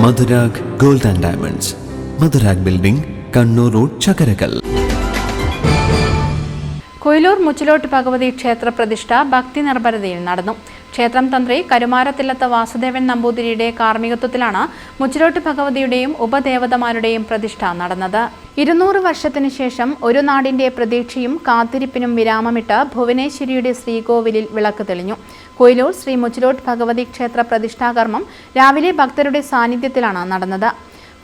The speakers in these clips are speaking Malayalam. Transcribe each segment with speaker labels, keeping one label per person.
Speaker 1: Madhurag gold and diamonds, Madhurag building, Kannur road, Chakkarakkal.
Speaker 2: Koyilur Muchilot Bhagavathi ക്ഷേത്ര പ്രതിഷ്ഠ ഭക്തി നിർഭരതയിൽ നടന്നു. ക്ഷേത്രം തന്ത്രി കരുമാരത്തില്ലത്ത് വാസുദേവൻ നമ്പൂതിരിയുടെ കാർമ്മികത്വത്തിലാണ് മുച്ചിലോട്ട് ഭഗവതിയുടെയും ഉപദേവതമാരുടെയും പ്രതിഷ്ഠ നടന്നത്. 200 വർഷത്തിനു ശേഷം ഒരു നാടിന്റെ പ്രതീക്ഷയും കാത്തിരിപ്പിനും വിരാമമിട്ട് ഭുവനേശ്വരിയുടെ ശ്രീകോവിലിൽ വിളക്ക് തെളിഞ്ഞു. കൊയിലൂർ ശ്രീ മുച്ചിലോട്ട് ഭഗവതി ക്ഷേത്ര പ്രതിഷ്ഠാകർമ്മം രാവിലെ ഭക്തരുടെ സാന്നിധ്യത്തിലാണ് നടന്നത്.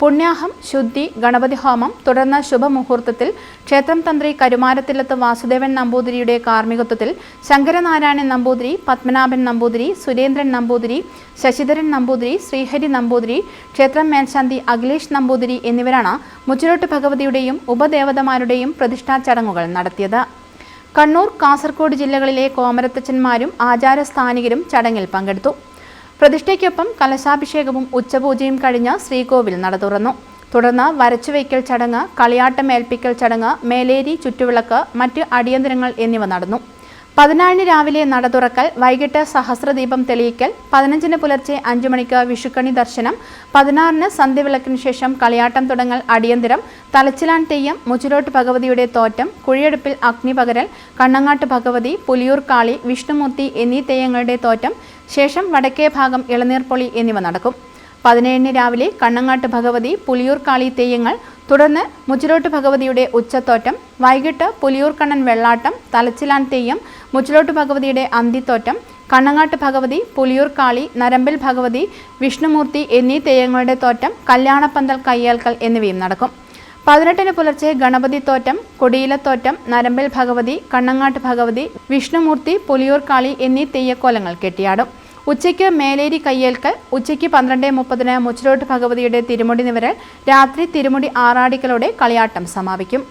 Speaker 2: പുണ്യാഹം, ശുദ്ധി, ഗണപതി ഹോമം, തുടർന്ന് ശുഭമുഹൂർത്തത്തിൽ ക്ഷേത്രം തന്ത്രി കരുമാരത്തില്ലത്ത് വാസുദേവൻ നമ്പൂതിരിയുടെ കാർമ്മികത്വത്തിൽ ശങ്കരനാരായണൻ നമ്പൂതിരി, പത്മനാഭൻ നമ്പൂതിരി, സുരേന്ദ്രൻ നമ്പൂതിരി, ശശിധരൻ നമ്പൂതിരി, ശ്രീഹരി നമ്പൂതിരി, ക്ഷേത്രം മേൽശാന്തി അഖിലേഷ് നമ്പൂതിരി എന്നിവരാണ് മുച്ചിലോട്ട് ഭഗവതിയുടെയും ഉപദേവതമാരുടെയും പ്രതിഷ്ഠാ ചടങ്ങുകൾ നടത്തിയത്. കണ്ണൂർ, കാസർഗോഡ് ജില്ലകളിലെ കോമരത്തച്ഛന്മാരും ആചാരസ്ഥാനികരും ചടങ്ങിൽ പങ്കെടുത്തു. പ്രതിഷ്ഠയ്ക്കൊപ്പം കലശാഭിഷേകവും ഉച്ചപൂജയും കഴിഞ്ഞ് ശ്രീകോവിൽ നട തുറന്നു. തുടർന്ന് വരച്ചുവയ്ക്കൽ ചടങ്ങ്, കളിയാട്ടമേൽപ്പിക്കൽ ചടങ്ങ്, മേലേരി, ചുറ്റുവിളക്ക്, മറ്റ് അടിയന്തരങ്ങൾ എന്നിവ നടന്നു. 14 രാവിലെ നട തുറക്കൽ, വൈകിട്ട് സഹസ്രദീപം തെളിയിക്കൽ, 15 പുലർച്ചെ 5 മണിക്ക് വിഷുക്കണി ദർശനം, 16 സന്ധ്യവിളക്കിന് ശേഷം കളിയാട്ടം തുടങ്ങൽ അടിയന്തരം, തലച്ചിലാൻ തെയ്യം, മുച്ചിലോട്ട് ഭഗവതിയുടെ തോറ്റം, കുഴിയെടുപ്പിൽ അഗ്നി പകരൽ, കണ്ണങ്ങാട്ട് ഭഗവതി, പുലിയൂർ കാളി, വിഷ്ണുമൂർത്തി എന്നീ തെയ്യങ്ങളുടെ തോറ്റം, ശേഷം വടക്കേ ഭാഗം ഇളനീർപ്പൊളി എന്നിവ നടക്കും. 17 രാവിലെ കണ്ണങ്ങാട്ട് ഭഗവതി, പുലിയൂർ കാളി തെയ്യങ്ങൾ, തുടർന്ന് മുച്ചിലോട്ട് ഭഗവതിയുടെ ഉച്ചത്തോറ്റം, വൈകിട്ട് പുലിയൂർ കണ്ണൻ വെള്ളാട്ടം, തലച്ചിലാൻ തെയ്യം, മുച്ചിലോട്ട് ഭഗവതിയുടെ അന്തിത്തോറ്റം, കണ്ണങ്ങാട്ട് ഭഗവതി, പുലിയൂർ കാളി, നരമ്പിൽ ഭഗവതി, വിഷ്ണുമൂർത്തി എന്നീ തെയ്യങ്ങളുടെ തോറ്റം, കല്യാണപ്പന്തൽ കയ്യേൽക്കൽ എന്നിവയും നടക്കും. 18 പുലർച്ചെ ഗണപതി തോറ്റം, കൊടിയിലത്തോറ്റം, നരമ്പിൽ ഭഗവതി, കണ്ണങ്ങാട്ട് ഭഗവതി, വിഷ്ണുമൂർത്തി, പുലിയൂർ കാളി എന്നീ തെയ്യക്കോലങ്ങൾ കെട്ടിയാടും. ഉച്ചയ്ക്ക് മേലേരി കയ്യേൽക്കൽ, ഉച്ചയ്ക്ക് 12:30 മുച്ചിലോട്ട് ഭഗവതിയുടെ തിരുമുടി നിവരൽ, രാത്രി തിരുമുടി ആറാടിക്കലോടെ കളിയാട്ടം സമാപിക്കും.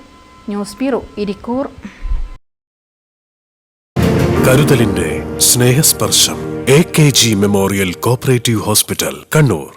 Speaker 2: News bureau, Irikkur.
Speaker 3: കരുതലിന്റെ സ്നേഹസ്പർശം. AKG memorial cooperative hospital, Kannur.